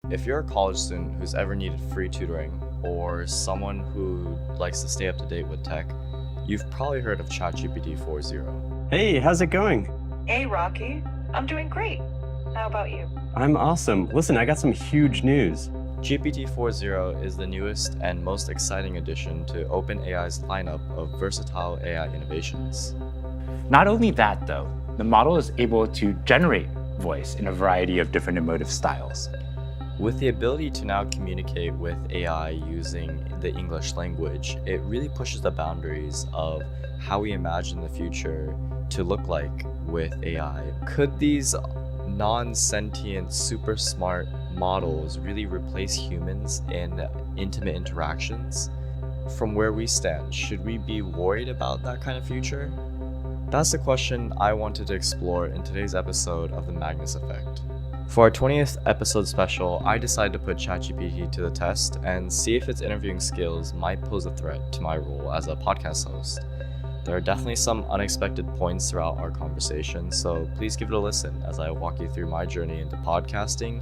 If you're a college student who's ever needed free tutoring, or someone who likes to stay up to date with tech, you've probably heard of ChatGPT 4.0. Hey, how's it going? Hey, Rocky. I'm doing great. How about you? I'm awesome. Listen, I got some huge news. GPT 4.0 is the newest and most exciting addition to OpenAI's lineup of versatile AI innovations. Not only that, though, the model is able to generate voice in a variety of different emotive styles. With the ability to now communicate with AI using the English language, it really pushes the boundaries of how we imagine the future to look like with AI. Could these non-sentient, super smart models really replace humans in intimate interactions? From where we stand, should we be worried about that kind of future? That's the question I wanted to explore in today's episode of The Magnus Effect. For our 20th episode special, I decided to put ChatGPT to the test and see if its interviewing skills might pose a threat to my role as a podcast host. There are definitely some unexpected points throughout our conversation, so please give it a listen as I walk you through my journey into podcasting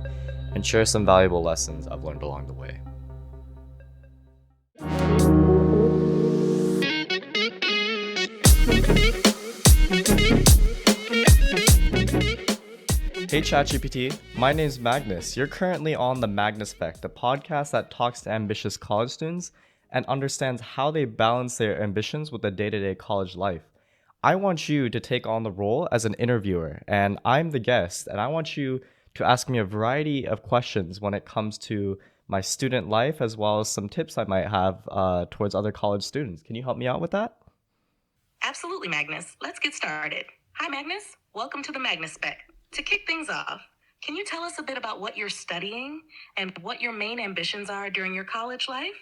and share some valuable lessons I've learned along the way. Hey ChatGPT, my name's Magnus. You're currently on The Magnus Effect, a podcast that talks to ambitious college students and understands how they balance their ambitions with the day-to-day college life. I want you to take on the role as an interviewer, and I'm the guest, and I want you to ask me a variety of questions when it comes to my student life, as well as some tips I might have towards other college students. Can you help me out with that? Absolutely, Magnus. Let's get started. Hi, Magnus. Welcome to the Magnus Spec. To kick things off, can you tell us a bit about what you're studying and what your main ambitions are during your college life?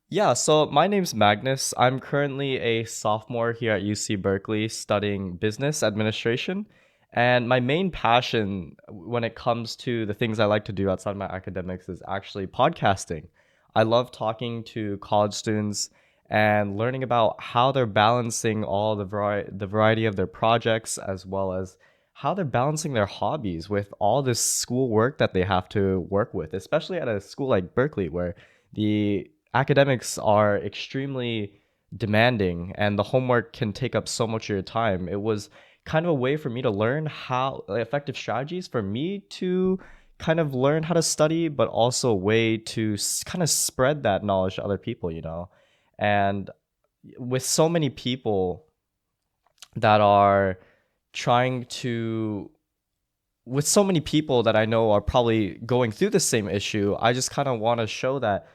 Yeah, so my name's Magnus. I'm currently a sophomore here at UC Berkeley studying business administration. And my main passion when it comes to the things I like to do outside my academics is actually podcasting. I love talking to college students and learning about how they're balancing all the variety of their projects, as well as how they're balancing their hobbies with all this school work that they have to work with, especially at a school like Berkeley, where the academics are extremely demanding and the homework can take up so much of your time. It was kind of a way for me to learn how effective strategies for me to kind of learn how to study, but also a way to kind of spread that knowledge to other people. And with so many people that are trying to with so many people that I know are probably going through the same issue, I just kind of want to show that,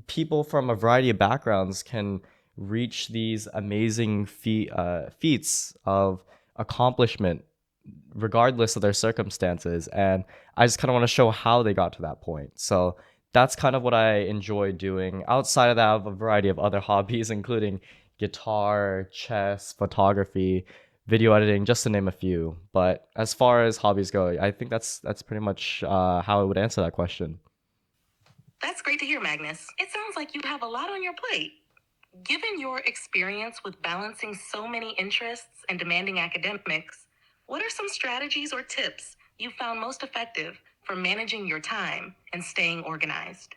people from a variety of backgrounds can reach these amazing feats of accomplishment regardless of their circumstances. And I just kind of want to show how they got to that point. So that's kind of what I enjoy doing. Outside of that, I have a variety of other hobbies, including guitar, chess, photography, video editing, just to name a few. But as far as hobbies go, I think that's pretty much how I would answer that question. That's great to hear, Magnus. It sounds like you have a lot on your plate. Given your experience with balancing so many interests and demanding academics, what are some strategies or tips you found most effective for managing your time and staying organized?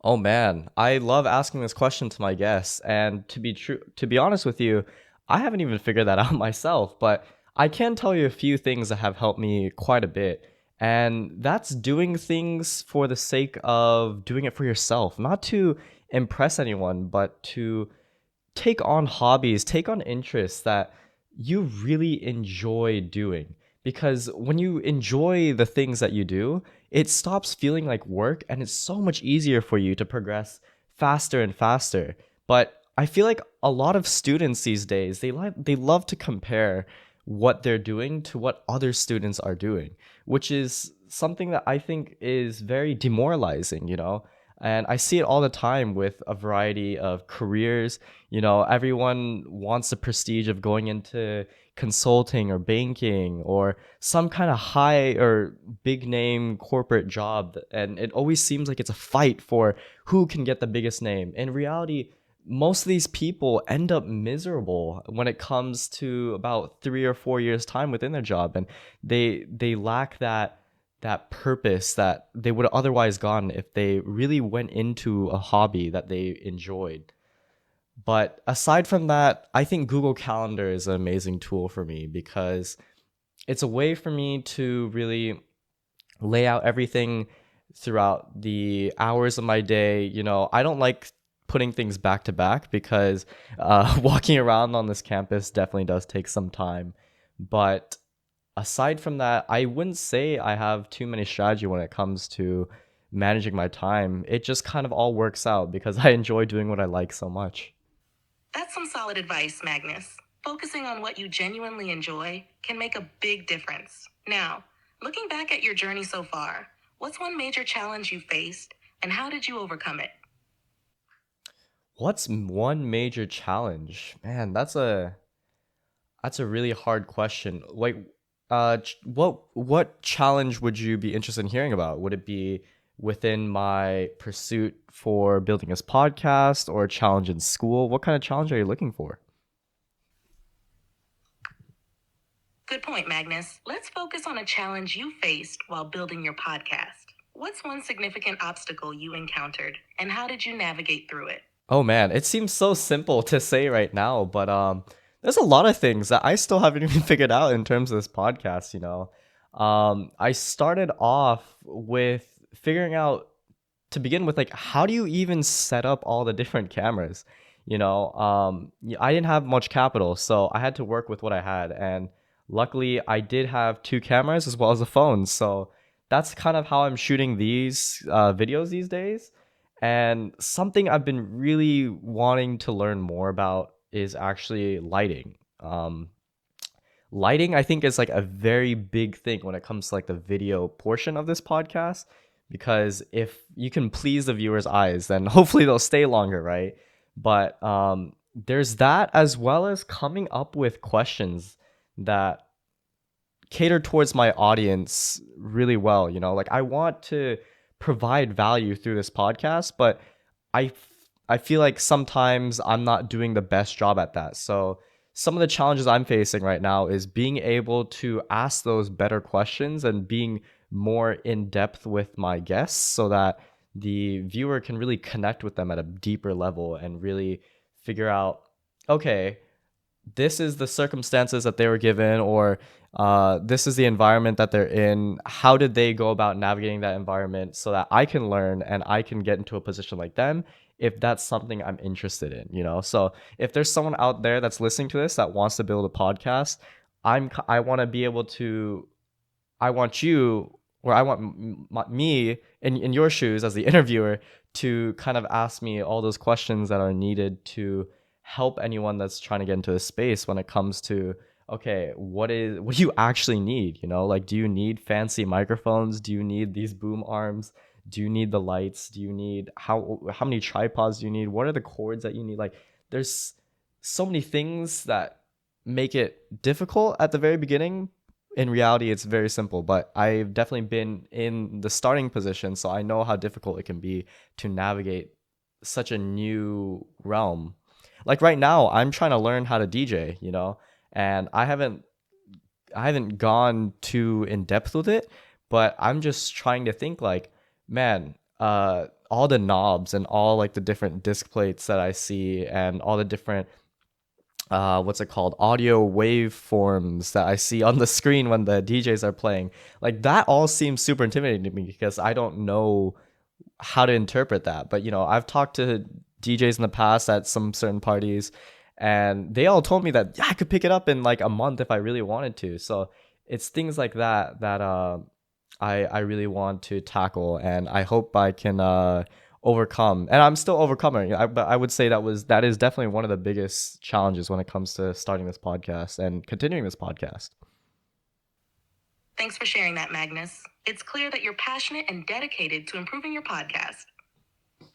Oh man, I love asking this question to my guests, and to be honest with you, I haven't even figured that out myself, but I can tell you a few things that have helped me quite a bit. And that's doing things for the sake of doing it for yourself, not to impress anyone, but to take on hobbies, take on interests that you really enjoy doing. Because when you enjoy the things that you do, it stops feeling like work and it's so much easier for you to progress faster and faster. But I feel like a lot of students these days, they love to compare what they're doing to what other students are doing, which is something that I think is very demoralizing. And I see it all the time with a variety of careers. Everyone wants the prestige of going into consulting or banking or some kind of high or big name corporate job. And it always seems like it's a fight for who can get the biggest name. In reality, most of these people end up miserable when it comes to about 3 or 4 years time within their job, and they lack that purpose that they would have otherwise gotten if they really went into a hobby that they enjoyed. But aside from that, I think Google Calendar is an amazing tool for me because it's a way for me to really lay out everything throughout the hours of my day. I don't like putting things back to back because walking around on this campus definitely does take some time. But aside from that, I wouldn't say I have too many strategy when it comes to managing my time. It just kind of all works out because I enjoy doing what I like so much. That's some solid advice, Magnus. Focusing on what you genuinely enjoy can make a big difference. Now, looking back at your journey so far, what's one major challenge you faced and how did you overcome it? What's one major challenge? Man, that's a really hard question. Like, what challenge would you be interested in hearing about? Would it be within my pursuit for building this podcast or a challenge in school? What kind of challenge are you looking for? Good point, Magnus. Let's focus on a challenge you faced while building your podcast. What's one significant obstacle you encountered and how did you navigate through it? Oh man, it seems so simple to say right now, but there's a lot of things that I still haven't even figured out in terms of this podcast. I started off with figuring out to begin with, like, how do you even set up all the different cameras? I didn't have much capital, so I had to work with what I had, and luckily I did have two cameras as well as a phone, so that's kind of how I'm shooting these videos these days. And something I've been really wanting to learn more about is actually lighting. Lighting, I think, is like a very big thing when it comes to like the video portion of this podcast, because if you can please the viewers' eyes, then hopefully they'll stay longer, right? But there's that, as well as coming up with questions that cater towards my audience really well. Like, I want to provide value through this podcast, but I I feel like sometimes I'm not doing the best job at that. So some of the challenges I'm facing right now is being able to ask those better questions and being more in depth with my guests so that the viewer can really connect with them at a deeper level and really figure out, okay, this is the circumstances that they were given, or this is the environment that they're in. How did they go about navigating that environment so that I can learn and I can get into a position like them if that's something I'm interested in. So if there's someone out there that's listening to this that wants to build a podcast, I want to be able to, I want you, or I want me in your shoes as the interviewer to kind of ask me all those questions that are needed to help anyone that's trying to get into a space when it comes to, okay, what do you actually need? Like, do you need fancy microphones? Do you need these boom arms? Do you need the lights? Do you need how many tripods do you need? What are the cords that you need? Like, there's so many things that make it difficult at the very beginning. In reality, it's very simple, but I've definitely been in the starting position, so I know how difficult it can be to navigate such a new realm. Like right now, I'm trying to learn how to DJ, and I haven't gone too in depth with it, but I'm just trying to think like, man, all the knobs and all like the different disc plates that I see and all the different what's it called, audio waveforms that I see on the screen when the DJs are playing, like that all seems super intimidating to me because I don't know how to interpret that. But I've talked to DJs in the past at some certain parties, and they all told me that, yeah, I could pick it up in like a month if I really wanted to. So it's things like that that I really want to tackle, and I hope I can overcome. And I'm still overcoming. But I would say that is definitely one of the biggest challenges when it comes to starting this podcast and continuing this podcast. Thanks for sharing that, Magnus. It's clear that you're passionate and dedicated to improving your podcast.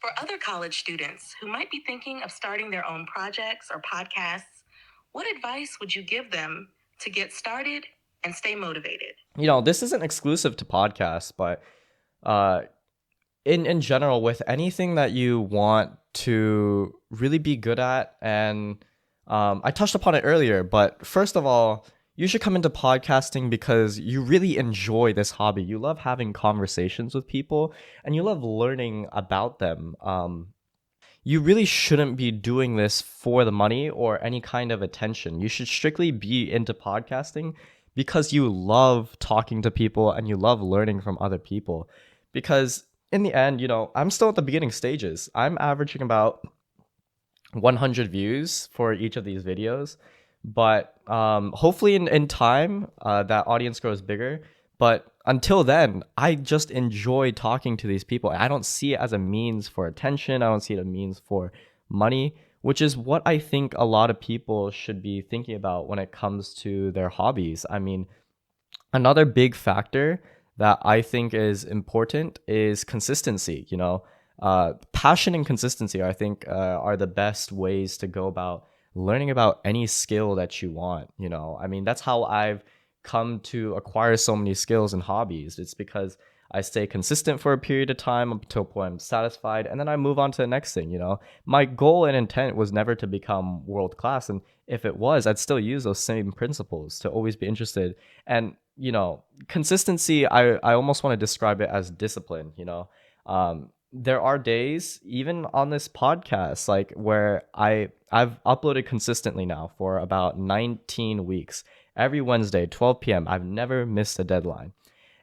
For other college students who might be thinking of starting their own projects or podcasts, what advice would you give them to get started and stay motivated? This isn't exclusive to podcasts, but uh, in general, with anything that you want to really be good at, and I touched upon it earlier, but first of all, you should come into podcasting because you really enjoy this hobby. You love having conversations with people and you love learning about them. You really shouldn't be doing this for the money or any kind of attention. You should strictly be into podcasting because you love talking to people and you love learning from other people. Because in the end, I'm still at the beginning stages. I'm averaging about 100 views for each of these videos, but hopefully in time that audience grows bigger. But until then, I just enjoy talking to these people. I don't see it as a means for attention. I don't see it as a means for money, which is what I think a lot of people should be thinking about when it comes to their hobbies. I mean, another big factor that I think is important is consistency. Passion and consistency, I think, are the best ways to go about learning about any skill that you want. I mean, that's how I've come to acquire so many skills and hobbies. It's because I stay consistent for a period of time up to a point I'm satisfied, and then I move on to the next thing. My goal and intent was never to become world class, and if it was, I'd still use those same principles to always be interested. And consistency, I almost want to describe it as discipline. There are days, even on this podcast, like where I've uploaded consistently now for about 19 weeks. Every Wednesday, 12 p.m. I've never missed a deadline.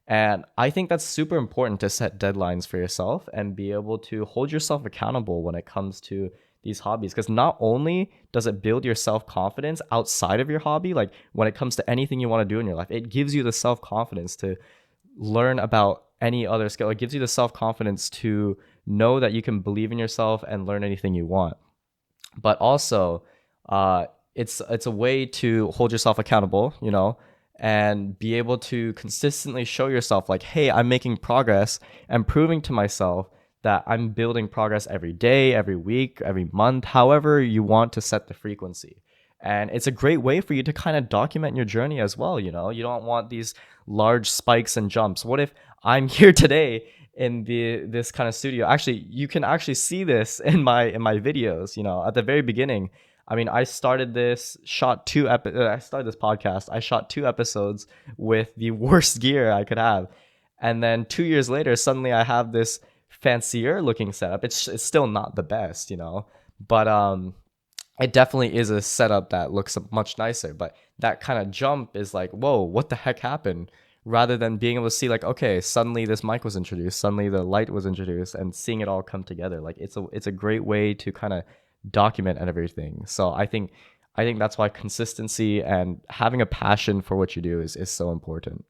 And I think that's super important to set deadlines for yourself and be able to hold yourself accountable when it comes to these hobbies. Because not only does it build your self confidence outside of your hobby, like when it comes to anything you want to do in your life, it gives you the self confidence to learn about any other skill. It gives you the self confidence to know that you can believe in yourself and learn anything you want. But also, it's a way to hold yourself accountable, and be able to consistently show yourself like, hey, I'm making progress and proving to myself that I'm building progress every day, every week, every month, however you want to set the frequency. And it's a great way for you to kind of document your journey as well. You don't want these large spikes and jumps. What if I'm here today in this kind of studio? Actually, you can actually see this in my videos. At the very beginning, I mean, I started this podcast. I shot 2 episodes with the worst gear I could have. And then 2 years later, suddenly I have this fancier looking setup. It's still not the best, but it definitely is a setup that looks much nicer. But that kind of jump is like, whoa, what the heck happened? Rather than being able to see like, okay, suddenly this mic was introduced, suddenly the light was introduced, and seeing it all come together. Like it's a great way to kind of document and everything. So I think that's why consistency and having a passion for what you do is so important.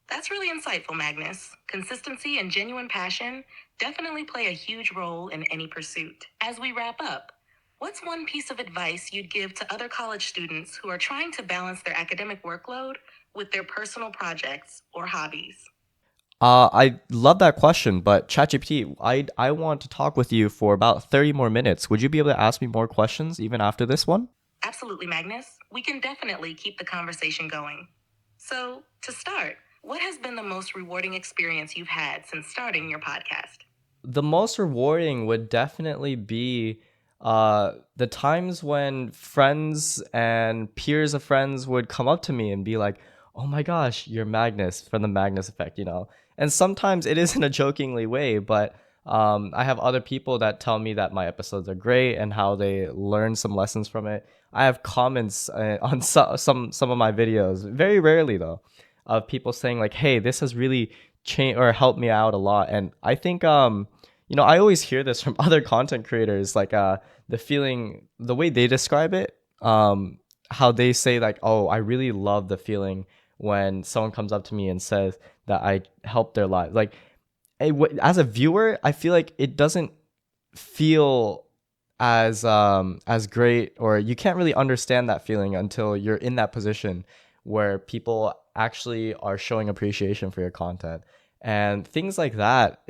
That's really insightful, Magnus. Consistency and genuine passion definitely play a huge role in any pursuit. As we wrap up, what's one piece of advice you'd give to other college students who are trying to balance their academic workload with their personal projects or hobbies? I love that question, but ChatGPT, I want to talk with you for about 30 more minutes. Would you be able to ask me more questions even after this one? Absolutely, Magnus. We can definitely keep the conversation going. So, to start, what has been the most rewarding experience you've had since starting your podcast? The most rewarding would definitely be the times when friends and peers of friends would come up to me and be like, "Oh my gosh, you're Magnus from the Magnus Effect." And sometimes it is in a jokingly way, but I have other people that tell me that my episodes are great and how they learn some lessons from it. I have comments on some of my videos, very rarely though, of people saying like, "Hey, this has really changed or helped me out a lot." And I think I always hear this from other content creators, like the way they describe it, how they say like, "Oh, I really love the feeling when someone comes up to me and says that I helped their lives." Like, as a viewer, I feel like it doesn't feel as great, or you can't really understand that feeling until you're in that position where people actually are showing appreciation for your content. And things like that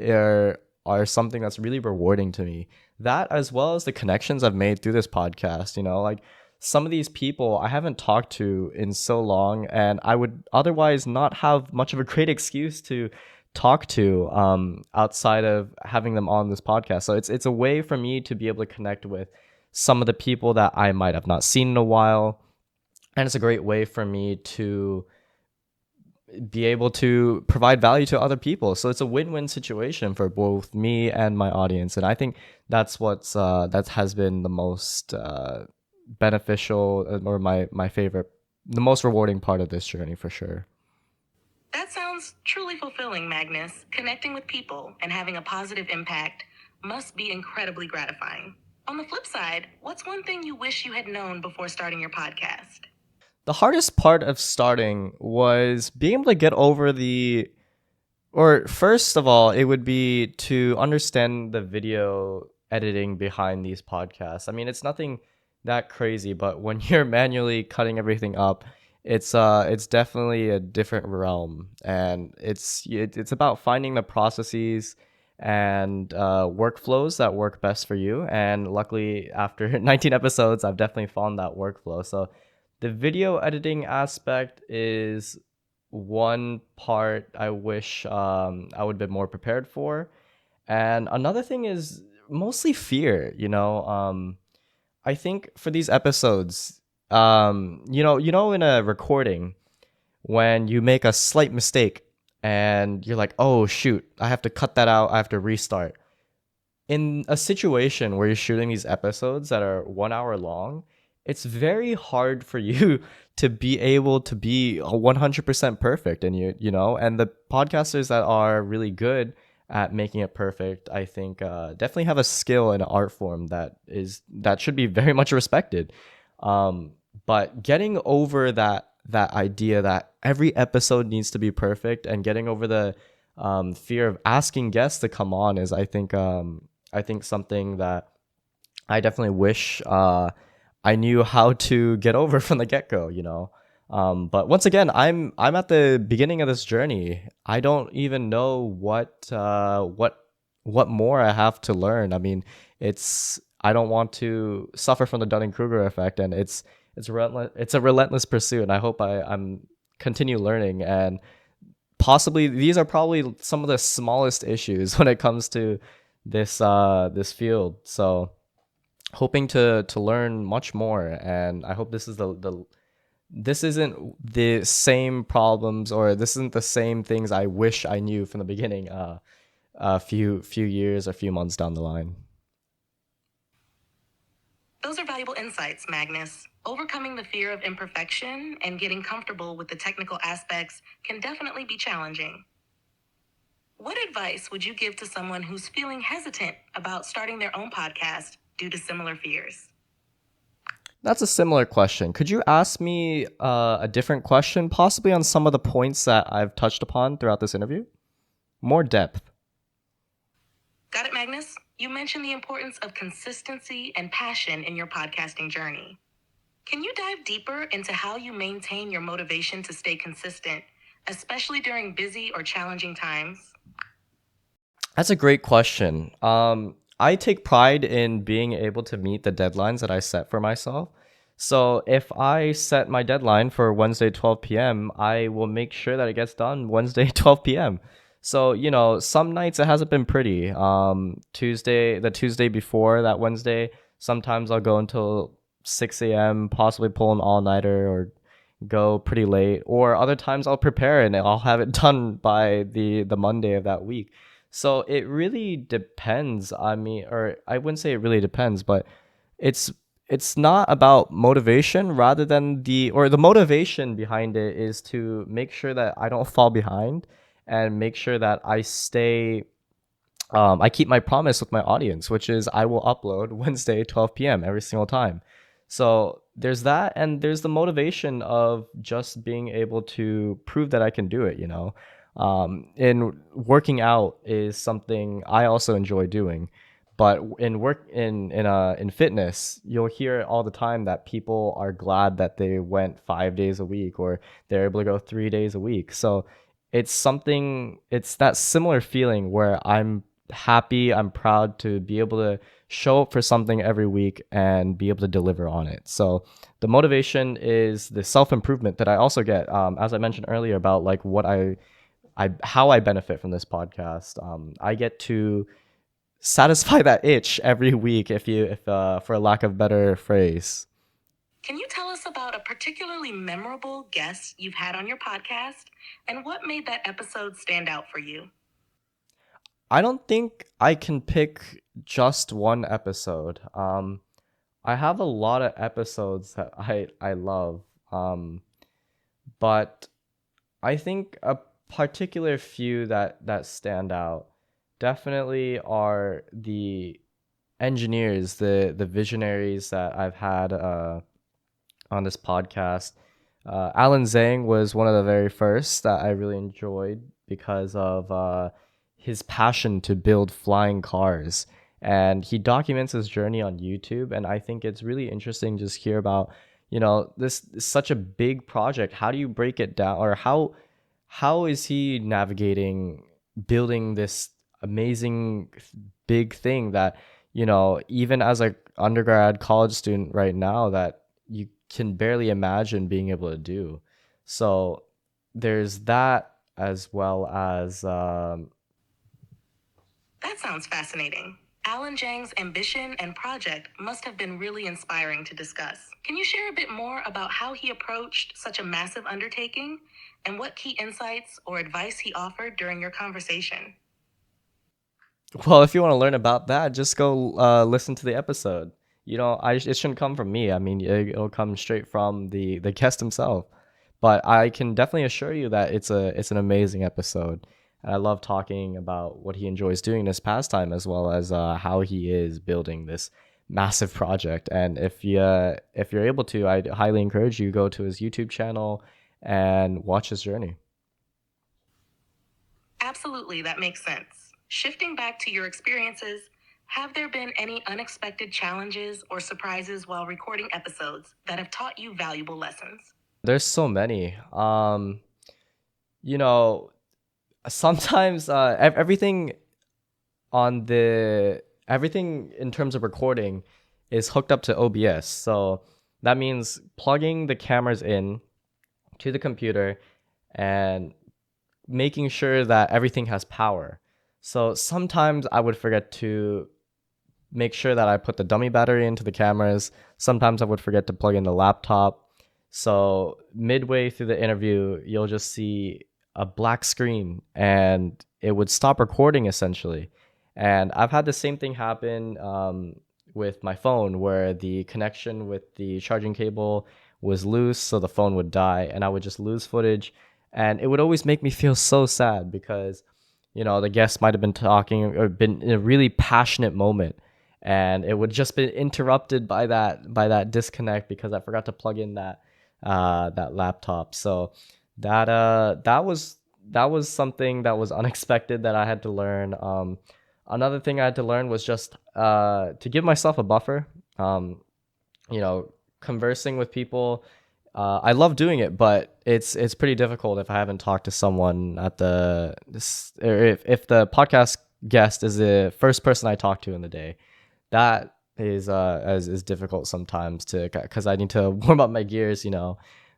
are something that's really rewarding to me. That, as well as the connections I've made through this podcast, like some of these people I haven't talked to in so long, and I would otherwise not have much of a great excuse to talk to outside of having them on this podcast. So it's a way for me to be able to connect with some of the people that I might have not seen in a while, and it's a great way for me to be able to provide value to other people. So it's a win-win situation for both me and my audience, and I think that's what's that has been the most beneficial, or my favorite, the most rewarding part of this journey for sure. That sounds truly fulfilling, Magnus. Connecting with people and having a positive impact must be incredibly gratifying. On the flip side, what's one thing you wish you had known before starting your podcast? The hardest part of starting was being able to get over the, or first of all, it would be to understand the video editing behind these podcasts. I mean, it's nothing that crazy, but when you're manually cutting everything up, it's definitely a different realm, and it's about finding the processes and workflows that work best for you. And luckily, after 19 episodes, I've definitely found that workflow. So the video editing aspect is one part I wish I would have been more prepared for. And another thing is mostly fear, you know. I think for these episodes, in a recording, when you make a slight mistake and you're like, oh shoot, I have to cut that out, I have to restart. In a situation where you're shooting these episodes that are 1 hour long, it's very hard for you to be able to be 100% perfect. And and the podcasters that are really good at making it perfect, I think definitely have a skill and an art form that should be very much respected. But getting over that idea that every episode needs to be perfect, and getting over the fear of asking guests to come on is, I think something that I definitely wish I knew how to get over from the get go. But once again, I'm at the beginning of this journey. I don't even know what more I have to learn. I mean, I don't want to suffer from the Dunning Kruger effect, and it's relentless. It's a relentless pursuit, and I hope I'm continue learning. And possibly these are probably some of the smallest issues when it comes to this field. So hoping to learn much more, and I hope this isn't the same problems, or this isn't the same things I wish I knew from the beginning, a few years or few months down the line. Those are valuable insights, Magnus. Overcoming the fear of imperfection and getting comfortable with the technical aspects can definitely be challenging. What advice would you give to someone who's feeling hesitant about starting their own podcast due to similar fears? That's a similar question. Could you ask me a different question, possibly on some of the points that I've touched upon throughout this interview? More depth. Got it, Magnus? You mentioned the importance of consistency and passion in your podcasting journey. Can you dive deeper into how you maintain your motivation to stay consistent, especially during busy or challenging times? That's a great question. I take pride in being able to meet the deadlines that I set for myself. So if I set my deadline for Wednesday 12 p.m., I will make sure that it gets done Wednesday 12 p.m. So, some nights it hasn't been pretty. The Tuesday before that Wednesday, sometimes I'll go until 6 a.m., possibly pull an all-nighter or go pretty late. Or other times I'll prepare and I'll have it done by the Monday of that week. So it really depends. I mean, or I wouldn't say it really depends, but it's it's not about motivation, rather than the motivation behind it is to make sure that I don't fall behind, and make sure that I keep my promise with my audience, which is I will upload Wednesday 12 p.m. every single time. So there's that, and there's the motivation of just being able to prove that I can do it. And working out is something I also enjoy doing. But in fitness, you'll hear all the time that people are glad that they went 5 days a week, or they're able to go 3 days a week. So it's that similar feeling where I'm happy, I'm proud to be able to show up for something every week and be able to deliver on it. So the motivation is the self-improvement that I also get, as I mentioned earlier, about like what how I benefit from this podcast. I get to satisfy that itch every week, if for a lack of better phrase. Can you tell us about a particularly memorable guest you've had on your podcast and what made that episode stand out for you? I don't think I can pick just one episode. I have a lot of episodes that I love. But I think a particular few that stand out definitely are the engineers, the visionaries that I've had on this podcast. Alan Zhang was one of the very first that I really enjoyed because of his passion to build flying cars. And he documents his journey on YouTube. And I think it's really interesting to just hear about, this is such a big project. How do you break it down? Or how is he navigating building this amazing big thing that, even as a undergrad college student right now, that you can barely imagine being able to do. So there's that, as well as That sounds fascinating. Alan Zhang's ambition and project must have been really inspiring to discuss. Can you share a bit more about how he approached such a massive undertaking and what key insights or advice he offered during your conversation? well, if you want to learn about that, just go listen to the episode. It shouldn't come from me. I mean, it'll come straight from the guest himself. But I can definitely assure you that it's an amazing episode. And I love talking about what he enjoys doing this pastime, as well as how he is building this massive project. And if you're able to, I'd highly encourage you go to his YouTube channel and watch his journey. Absolutely, that makes sense. Shifting back to your experiences, have there been any unexpected challenges or surprises while recording episodes that have taught you valuable lessons? There's so many. You know, sometimes everything in terms of recording is hooked up to OBS. So that means plugging the cameras in to the computer and making sure that everything has power. So sometimes I would forget to make sure that I put the dummy battery into the cameras. Sometimes I would forget to plug in the laptop. So midway through the interview, you'll just see a black screen and it would stop recording essentially. And I've had the same thing happen with my phone where the connection with the charging cable was loose, so the phone would die and I would just lose footage. And it would always make me feel so sad because, the guest might have been talking or been in a really passionate moment and it would just be interrupted by that disconnect because I forgot to plug in that laptop. So that was something that was unexpected that I had to learn. Another thing I had to learn was just to give myself a buffer. Conversing with people. I love doing it, but it's pretty difficult if I haven't talked to someone or if the podcast guest is the first person I talk to in the day. That is difficult sometimes to because I need to warm up my gears.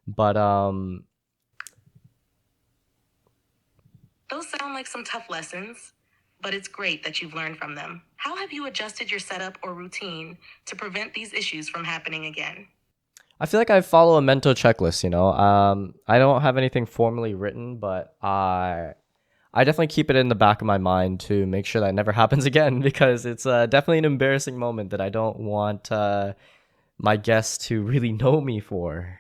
But Those sound like some tough lessons, but it's great that you've learned from them. How have you adjusted your setup or routine to prevent these issues from happening again? I feel like I follow a mental checklist. I don't have anything formally written, but I definitely keep it in the back of my mind to make sure that never happens again because it's definitely an embarrassing moment that I don't want my guests to really know me for.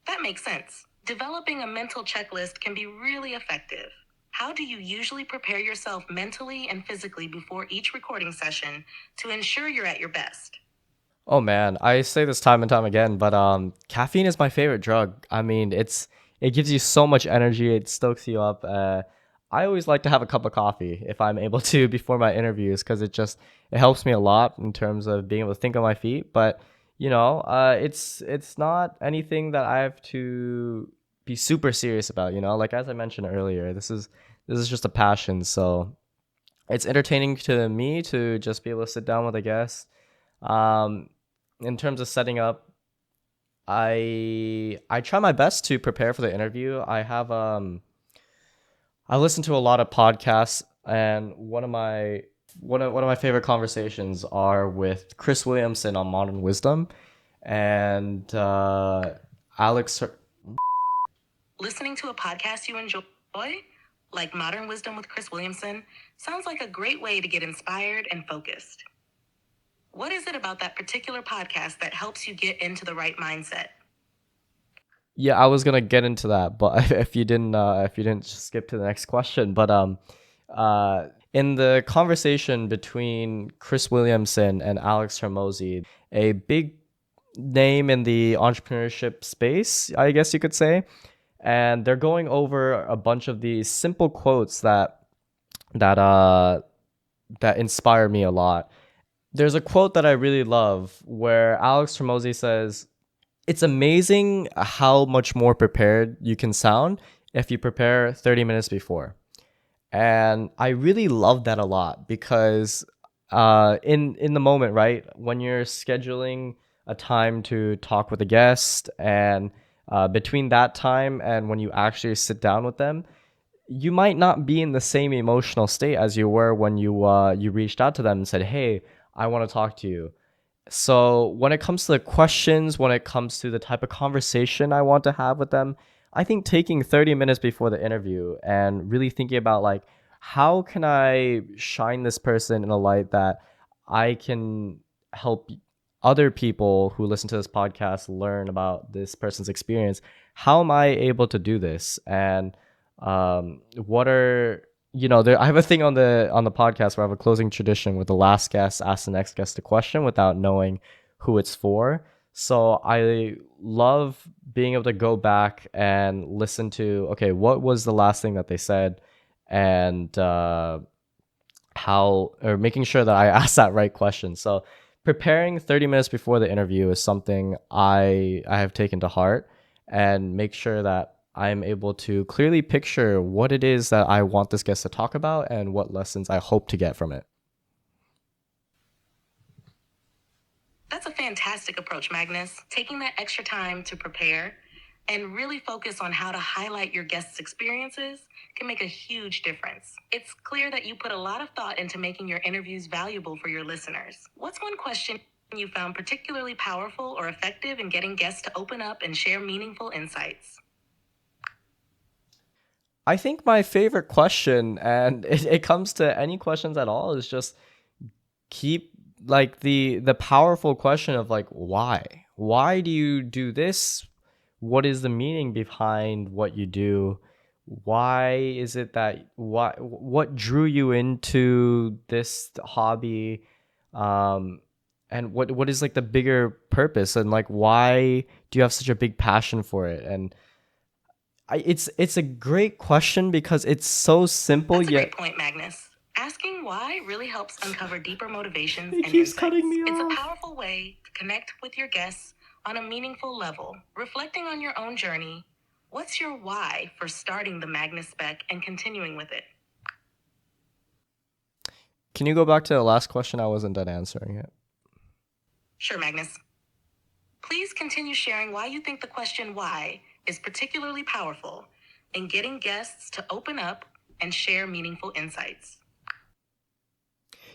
That makes sense. Developing a mental checklist can be really effective. How do you usually prepare yourself mentally and physically before each recording session to ensure you're at your best? Oh man, I say this time and time again, but caffeine is my favorite drug. I mean, it gives you so much energy, it stokes you up. I always like to have a cup of coffee if I'm able to before my interviews because it helps me a lot in terms of being able to think on my feet. But it's not anything that I have to be super serious about. Like as I mentioned earlier, this is just a passion. So it's entertaining to me to just be able to sit down with a guest. um, in terms of setting up, I try my best to prepare for the interview. I listen to a lot of podcasts, and one of my one of my favorite conversations are with Chris Williamson on Modern Wisdom, and Alex. Listening to a podcast you enjoy, like Modern Wisdom with Chris Williamson, sounds like a great way to get inspired and focused. What is it about that particular podcast that helps you get into the right mindset? Yeah, I was gonna get into that, but if you didn't just skip to the next question, but in the conversation between Chris Williamson and Alex Hermosi, a big name in the entrepreneurship space, I guess you could say, and they're going over a bunch of these simple quotes that uh that inspire me a lot. There's a quote that I really love where Alex Hermosi says, "It's amazing how much more prepared you can sound if you prepare 30 minutes before." And I really love that a lot because in the moment, right, when you're scheduling a time to talk with a guest, and between that time and when you actually sit down with them, you might not be in the same emotional state as you were when you reached out to them and said, "Hey, I want to talk to you." So when it comes to the questions, when it comes to the type of conversation I want to have with them, I think taking 30 minutes before the interview and really thinking about like, how can I shine this person in a light that I can help other people who listen to this podcast learn about this person's experience? How am I able to do this? And what are there, I have a thing on the podcast where I have a closing tradition where the last guest asks the next guest a question without knowing who it's for. So I love being able to go back and listen to, okay, what was the last thing that they said, and how, or making sure that I ask that right question. So preparing 30 minutes before the interview is something I have taken to heart, and make sure that I'm able to clearly picture what it is that I want this guest to talk about and what lessons I hope to get from it. That's a fantastic approach, Magnus. Taking that extra time to prepare and really focus on how to highlight your guests' experiences can make a huge difference. It's clear that you put a lot of thought into making your interviews valuable for your listeners. What's one question you found particularly powerful or effective in getting guests to open up and share meaningful insights? I think my favorite question, and it comes to any questions at all, is just keep like the powerful question of like, why do you do this? What is the meaning behind what you do? Why is it that, what drew you into this hobby? um and what is like the bigger purpose, and like why do you have such a big passion for it? And it's a great question because it's so simple That's a great yet. point, Magnus. Asking why really helps uncover deeper motivations He and keeps insights. cutting me It's a off. powerful way to connect with your guests on a meaningful level. Reflecting on your own journey, what's your why for starting the Magnus Spec and continuing with it? Can you go back to the last question? I wasn't done answering it. Sure, Magnus. Please continue sharing why you think the question why is particularly powerful in getting guests to open up and share meaningful insights.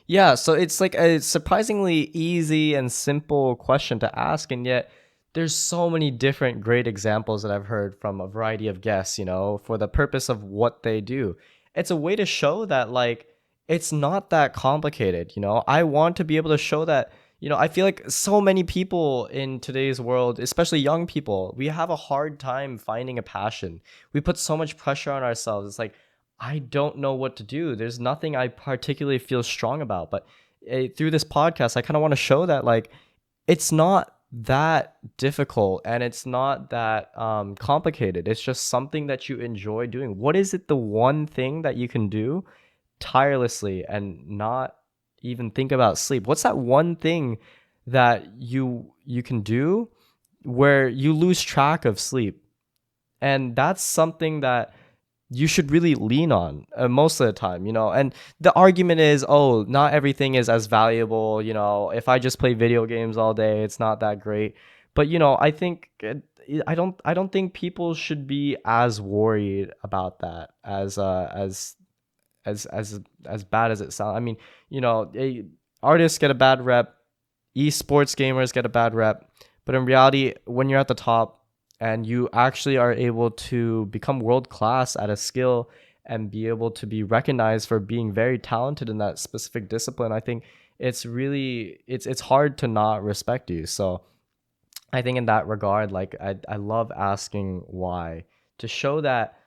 Yeah, so it's like a surprisingly easy and simple question to ask, and yet there's so many different great examples that I've heard from a variety of guests, for the purpose of what they do. It's a way to show that like it's not that complicated. I want to be able to show that, I feel like so many people in today's world, especially young people, we have a hard time finding a passion. We put so much pressure on ourselves. It's like, I don't know what to do. There's nothing I particularly feel strong about. But through this podcast, I kind of want to show that like it's not that difficult, and it's not that complicated. It's just something that you enjoy doing. What is it, the one thing that you can do tirelessly and not even think about sleep? What's that one thing that you can do where you lose track of sleep? And that's something that you should really lean on most of the time. And the argument is, oh, not everything is as valuable. If I just play video games all day, it's not that great. But I think I don't think people should be as worried about that as as bad as it sounds. I mean, artists get a bad rep, esports gamers get a bad rep, but in reality, when you're at the top and you actually are able to become world class at a skill and be able to be recognized for being very talented in that specific discipline, I think it's hard to not respect you. So I think in that regard, like I love asking why, to show that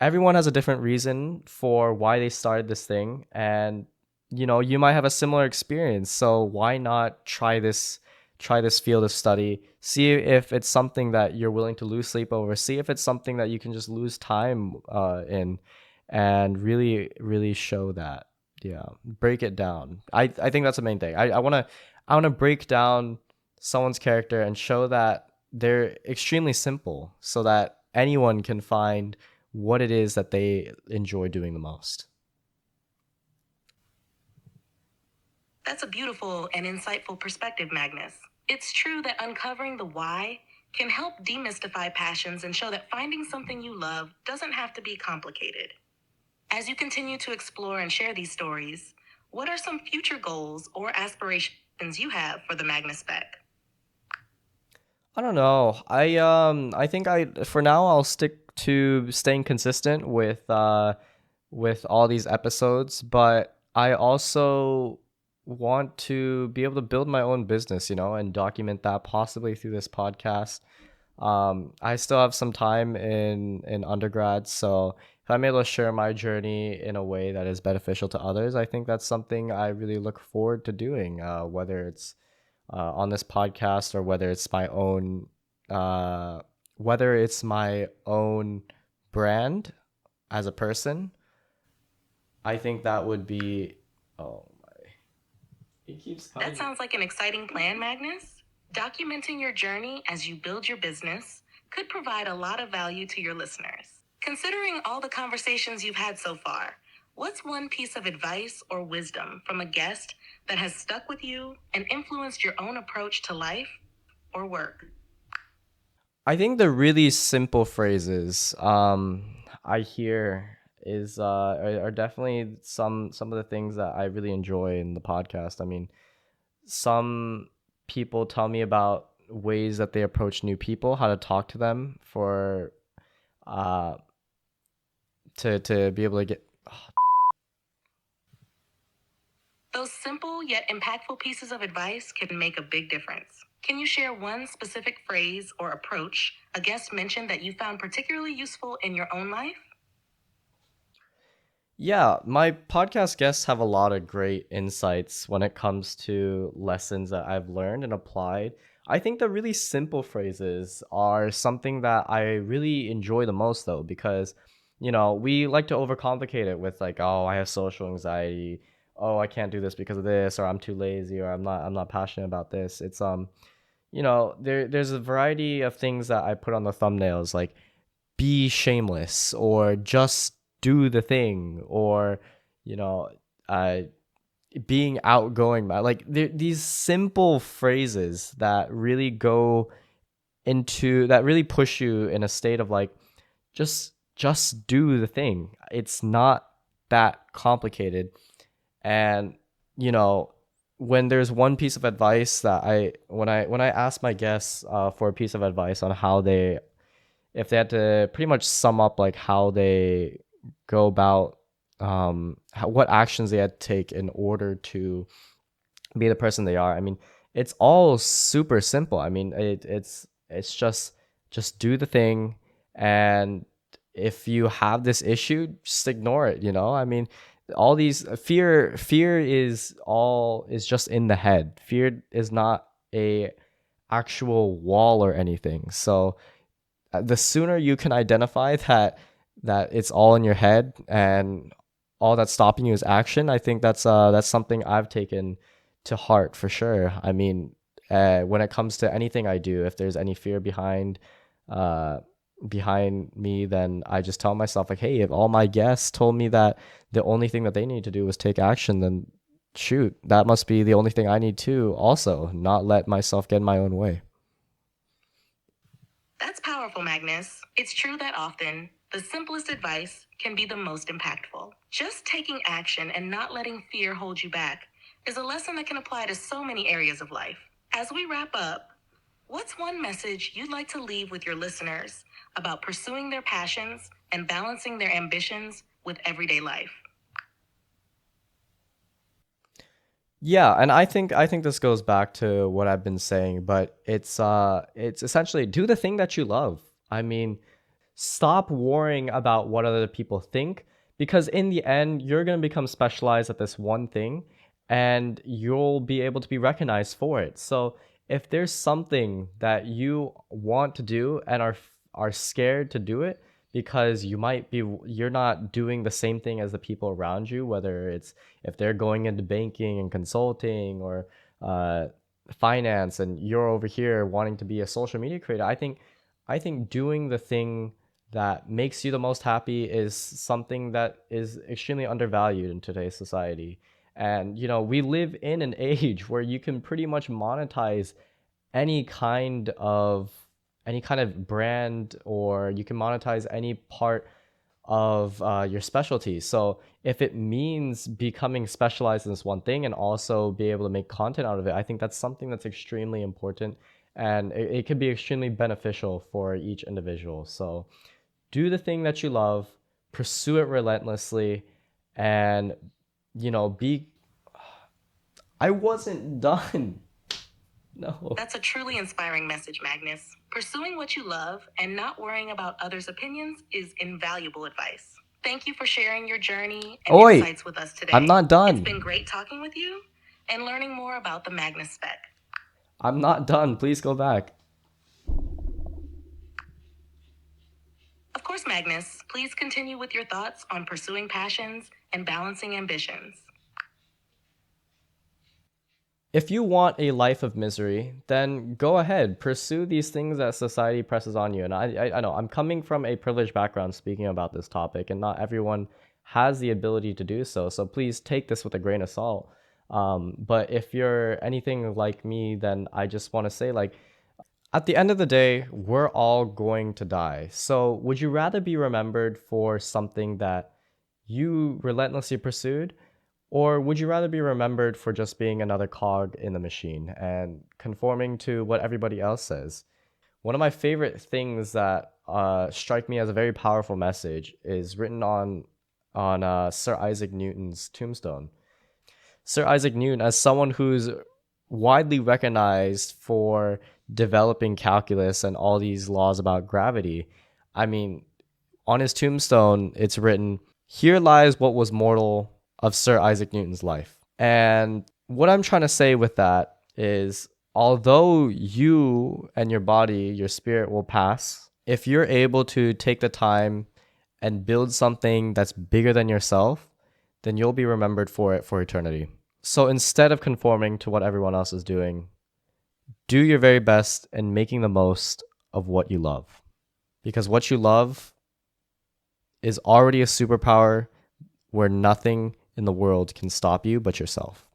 everyone has a different reason for why they started this thing, and you might have a similar experience, so why not try this field of study, see if it's something that you're willing to lose sleep over, see if it's something that you can just lose time in, and really show that. Yeah, break it down. I think that's the main thing. I want to break down someone's character and show that they're extremely simple so that anyone can find what it is that they enjoy doing the most. That's a beautiful and insightful perspective, Magnus. It's true that uncovering the why can help demystify passions and show that finding something you love doesn't have to be complicated. As you continue to explore and share these stories, what are some future goals or aspirations you have for the Magnus Spec? I don't know. I think I for now I'll stick to staying consistent with all these episodes, but I also want to be able to build my own business, and document that possibly through this podcast. I still have some time in undergrad, so if I'm able to share my journey in a way that is beneficial to others, I think that's something I really look forward to doing. Whether it's on this podcast, or whether it's my own brand as a person, I think that would be. Oh my! It keeps That cutting. sounds like an exciting plan, Magnus. Documenting your journey as you build your business could provide a lot of value to your listeners. Considering all the conversations you've had so far, what's one piece of advice or wisdom from a guest that has stuck with you and influenced your own approach to life or work? I think the really simple phrases I hear are definitely some of the things that I really enjoy in the podcast. I mean, some people tell me about ways that they approach new people, how to talk to them for uh to be able to get. Those simple yet impactful pieces of advice can make a big difference. Can you share one specific phrase or approach a guest mentioned that you found particularly useful in your own life? Yeah, my podcast guests have a lot of great insights when it comes to lessons that I've learned and applied. I think the really simple phrases are something that I really enjoy the most, though, because, we like to overcomplicate it with like, oh, I have social anxiety. Oh, I can't do this because of this, or I'm too lazy, or I'm not passionate about this. It's there's a variety of things that I put on the thumbnails, like be shameless, or just do the thing, or you know uh being outgoing, like these simple phrases that really push you in a state of like, just do the thing. It's not that complicated. And you know when there's one piece of advice that when I ask my guests for a piece of advice on how they, if they had to pretty much sum up like how they go about what actions they had to take in order to be the person they are. I mean, it's all super simple. I mean, it's just do the thing, and if you have this issue, just ignore it. I mean, all these fear is just in the head. Fear is not a actual wall or anything. So the sooner you can identify that it's all in your head and all that's stopping you is action, I think that's something I've taken to heart for sure. I mean, when it comes to anything I do, if there's any fear uh, behind me, then I just tell myself like, hey, if all my guests told me that the only thing that they need to do was take action, then shoot, that must be the only thing I need to also not let myself get in my own way. That's powerful, Magnus. It's true that often The simplest advice can be the most impactful. Just taking action and not letting fear hold you back is a lesson that can apply to so many areas of life. As we wrap up, what's one message you'd like to leave with your listeners about pursuing their passions and balancing their ambitions with everyday life? Yeah, and I think this goes back to what I've been saying, but it's essentially do the thing that you love. I mean, stop worrying about what other people think, because in the end you're going to become specialized at this one thing and you'll be able to be recognized for it. So if there's something that you want to do and are scared to do it because you're not doing the same thing as the people around you, whether it's if they're going into banking and consulting or uh, finance and you're over here wanting to be a social media creator, I think doing the thing that makes you the most happy is something that is extremely undervalued in today's society. And we live in an age where you can pretty much monetize any kind of any kind of brand, or you can monetize any part of your specialty. So if it means becoming specialized in this one thing and also be able to make content out of it, I think that's something that's extremely important, and it can be extremely beneficial for each individual. So do the thing that you love, pursue it relentlessly, and be. I wasn't done. No. That's a truly inspiring message, Magnus. Pursuing what you love and not worrying about others' opinions is invaluable advice. Thank you for sharing your journey and Oi, insights with us today. I'm not It's done. been great talking with you and learning more about the Magnus spec. I'm not done. Please go back. Of course, Magnus, please continue with your thoughts on pursuing passions and balancing ambitions. If you want a life of misery, then go ahead, pursue these things that society presses on you. And I know I'm coming from a privileged background speaking about this topic, and not everyone has the ability to do so. So please take this with a grain of salt. But if you're anything like me, then I just want to say, like, at the end of the day, we're all going to die. So would you rather be remembered for something that you relentlessly pursued? Or would you rather be remembered for just being another cog in the machine and conforming to what everybody else says? One of my favorite things that strike me as a very powerful message is written on Sir Isaac Newton's tombstone. Sir Isaac Newton, as someone who's widely recognized for developing calculus and all these laws about gravity, I mean, on his tombstone, it's written, "Here lies what was mortal of Sir Isaac Newton's life." And what I'm trying to say with that is, although you and your body, your spirit will pass, if you're able to take the time and build something that's bigger than yourself, then you'll be remembered for it for eternity. So instead of conforming to what everyone else is doing, do your very best in making the most of what you love. Because what you love is already a superpower where nothing in the world can stop you but yourself.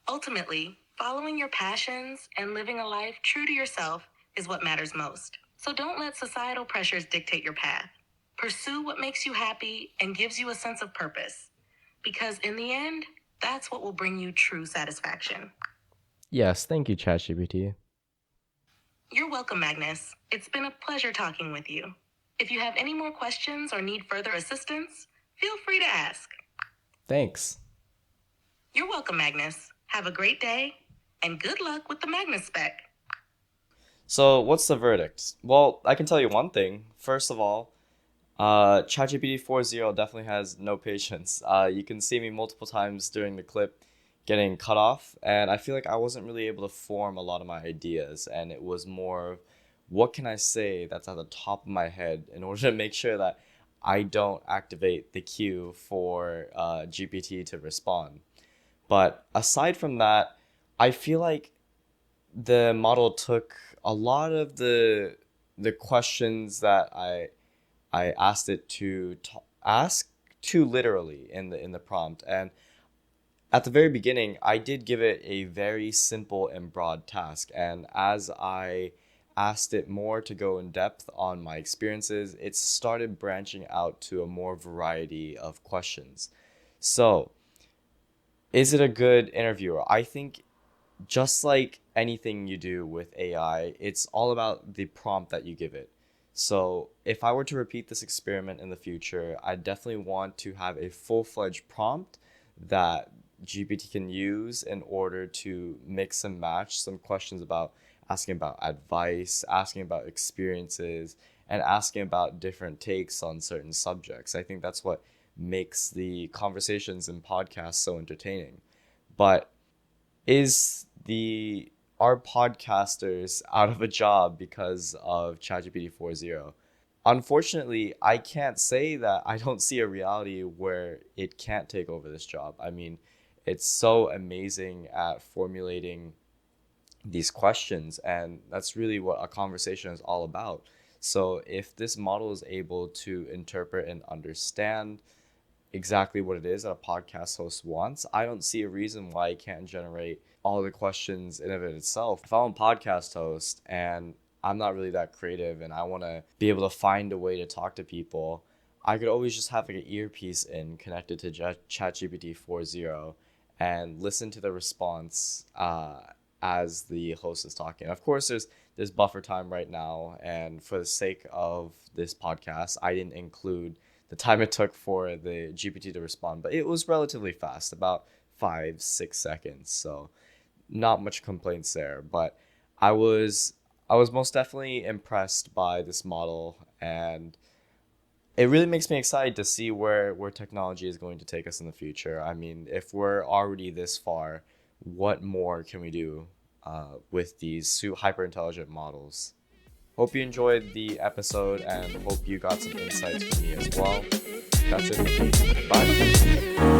Ultimately, following your passions and living a life true to yourself is what matters most. So don't let societal pressures dictate your path. Pursue what makes you happy and gives you a sense of purpose, because in the end, that's what will bring you true satisfaction. Yes, thank you, ChatGPT. You're welcome, Magnus. It's been a pleasure talking with you. If you have any more questions or need further assistance, feel free to ask. Thanks. You're welcome, Magnus. Have a great day, and good luck with the Magnus spec. So, what's the verdict? Well, I can tell you one thing. First of all, ChatGPT 4.0 definitely has no patience. You can see me multiple times during the clip getting cut off, and I feel like I wasn't really able to form a lot of my ideas, and it was more, what can I say that's at the top of my head in order to make sure that I don't activate the queue for GPT to respond. But aside from that, I feel like the model took a lot of the questions that I asked it to ask too literally in the prompt. And at the very beginning, I did give it a very simple and broad task. And asked it more to go in depth on my experiences, it started branching out to a more variety of questions. So, is it a good interviewer? I think just like anything you do with AI, it's all about the prompt that you give it. So, if I were to repeat this experiment in the future, I definitely want to have a full-fledged prompt that GPT can use in order to mix and match some questions about asking about advice, asking about experiences, and asking about different takes on certain subjects. I think that's what makes the conversations in podcasts so entertaining. But is the are podcasters out of a job because of ChatGPT 4.0? Unfortunately, I can't say that I don't see a reality where it can't take over this job. I mean, it's so amazing at formulating these questions, and that's really what a conversation is all about. So if this model is able to interpret and understand exactly what it is that a podcast host wants, I don't see a reason why it can't generate all the questions in of it itself. If I'm a podcast host and I'm not really that creative and I want to be able to find a way to talk to people, I could always just have like an earpiece in connected to ChatGPT 4.0 and listen to the response as the host is talking. Of course, there's buffer time right now, and for the sake of this podcast, I didn't include the time it took for the GPT to respond, but it was relatively fast, about 5-6 seconds. So not much complaints there. But I was I was most definitely impressed by this model, and it really makes me excited to see where technology is going to take us in the future. I mean, if we're already this far, what more can we do with these hyper intelligent models? Hope you enjoyed the episode and hope you got some insights from me as well. That's it for me. Bye.